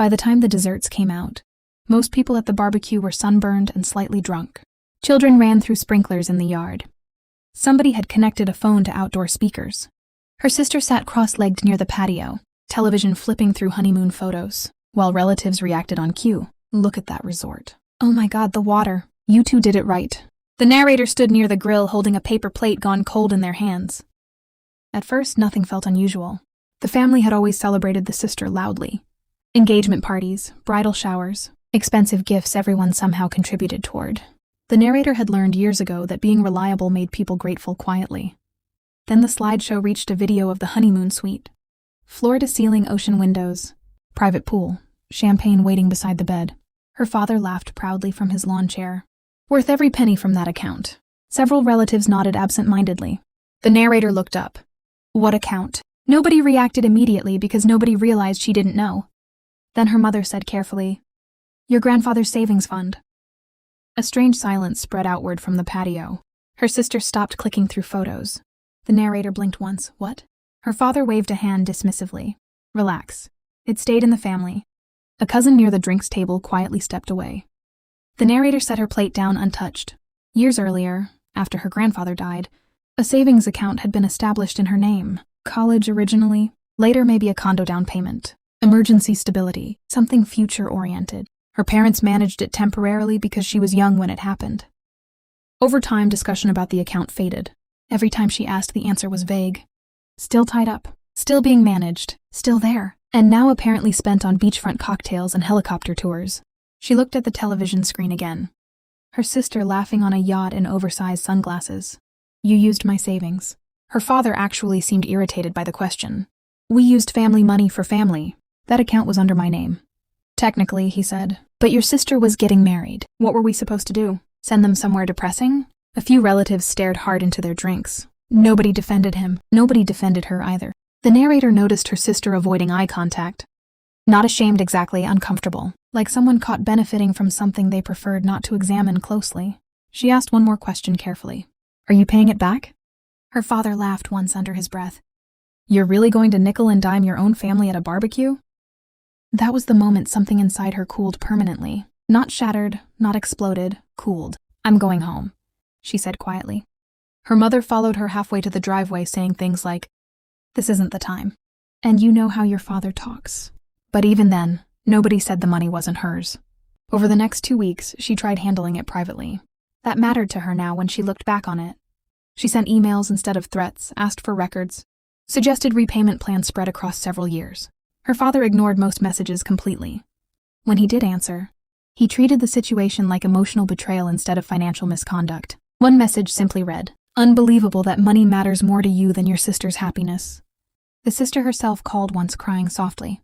By the time the desserts came out, most people at the barbecue were sunburned and slightly drunk. Children ran through sprinklers in the yard. Somebody had connected a phone to outdoor speakers. Her sister sat cross-legged near the patio, television flipping through honeymoon photos, while relatives reacted on cue. Look at that resort. Oh my God, the water. You two did it right. The narrator stood near the grill holding a paper plate gone cold in their hands. At first, nothing felt unusual. The family had always celebrated the sister loudly. Engagement parties, bridal showers, expensive gifts everyone somehow contributed toward. The narrator had learned years ago that being reliable made people grateful quietly. Then the slideshow reached a video of the honeymoon suite. Floor-to-ceiling ocean windows, private pool, champagne waiting beside the bed. Her father laughed proudly from his lawn chair. Worth every penny from that account. Several relatives nodded absent-mindedly. The narrator looked up. What account? Nobody reacted immediately because nobody realized she didn't know. Then her mother said carefully, "Your grandfather's savings fund." A strange silence spread outward from the patio. Her sister stopped clicking through photos. The narrator blinked once. What? Her father waved a hand dismissively. Relax. It stayed in the family. A cousin near the drinks table quietly stepped away. The narrator set her plate down untouched. Years earlier, after her grandfather died, a savings account had been established in her name. College originally, later maybe a condo down payment. Emergency stability, something future-oriented. Her parents managed it temporarily because she was young when it happened. Over time, discussion about the account faded. Every time she asked, the answer was vague. Still tied up, still being managed, still there, and now apparently spent on beachfront cocktails and helicopter tours. She looked at the television screen again. Her sister laughing on a yacht in oversized sunglasses. You used my savings. Her father actually seemed irritated by the question. We used family money for family. That account was under my name. Technically, he said, but your sister was getting married. What were we supposed to do? Send them somewhere depressing? A few relatives stared hard into their drinks. Nobody defended him. Nobody defended her either. The narrator noticed her sister avoiding eye contact. Not ashamed exactly, uncomfortable, like someone caught benefiting from something they preferred not to examine closely. She asked one more question carefully. Are you paying it back? Her father laughed once under his breath. You're really going to nickel and dime your own family at a barbecue? That was the moment something inside her cooled permanently. Not shattered, not exploded, cooled. I'm going home, she said quietly. Her mother followed her halfway to the driveway saying things like, this isn't the time. And you know how your father talks. But even then, nobody said the money wasn't hers. Over the next 2 weeks, she tried handling it privately. That mattered to her now when she looked back on it. She sent emails instead of threats, asked for records, suggested repayment plans spread across several years. Her father ignored most messages completely. When he did answer, he treated the situation like emotional betrayal instead of financial misconduct. One message simply read, "Unbelievable that money matters more to you than your sister's happiness." The sister herself called once, crying softly.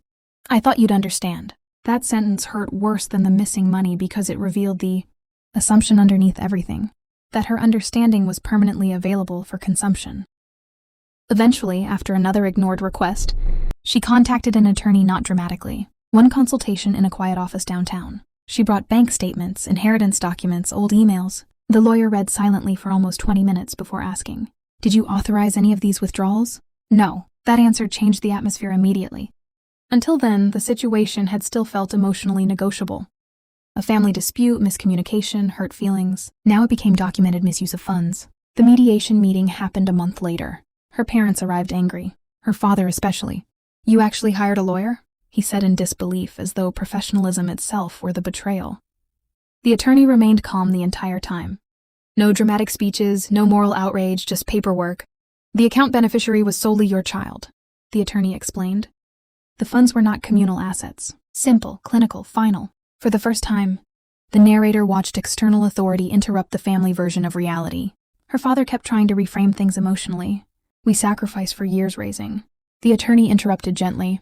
I thought you'd understand. That sentence hurt worse than the missing money because it revealed the assumption underneath everything, that her understanding was permanently available for consumption. Eventually, after another ignored request, she contacted an attorney not dramatically. One consultation in a quiet office downtown. She brought bank statements, inheritance documents, old emails. The lawyer read silently for almost 20 minutes before asking, Did you authorize any of these withdrawals? No. That answer changed the atmosphere immediately. Until then, the situation had still felt emotionally negotiable. A family dispute, miscommunication, hurt feelings. Now it became documented misuse of funds. The mediation meeting happened a month later. Her parents arrived angry. Her father especially. You actually hired a lawyer? He said in disbelief, as though professionalism itself were the betrayal. The attorney remained calm the entire time. No dramatic speeches, no moral outrage, just paperwork. The account beneficiary was solely your child, the attorney explained. The funds were not communal assets. Simple, clinical, final. For the first time, the narrator watched external authority interrupt the family version of reality. Her father kept trying to reframe things emotionally. We sacrificed for years raising. The attorney interrupted gently.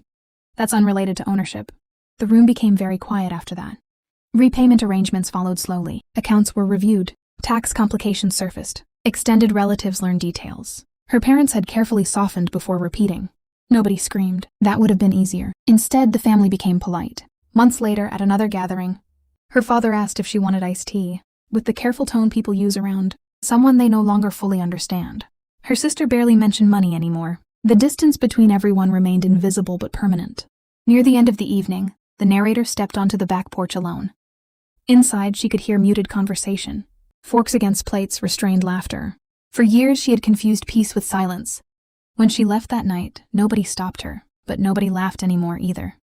That's unrelated to ownership. The room became very quiet after that. Repayment arrangements followed slowly. Accounts were reviewed. Tax complications surfaced. Extended relatives learned details. Her parents had carefully softened before repeating. Nobody screamed. That would have been easier. Instead, the family became polite. Months later, at another gathering, her father asked if she wanted iced tea, with the careful tone people use around someone they no longer fully understand. Her sister barely mentioned money anymore. The distance between everyone remained invisible but permanent. Near the end of the evening, The narrator stepped onto the back porch alone. Inside, she could hear muted conversation. Forks against plates, restrained laughter. For years, she had confused peace with silence. When she left that night, nobody stopped her, but nobody laughed anymore either.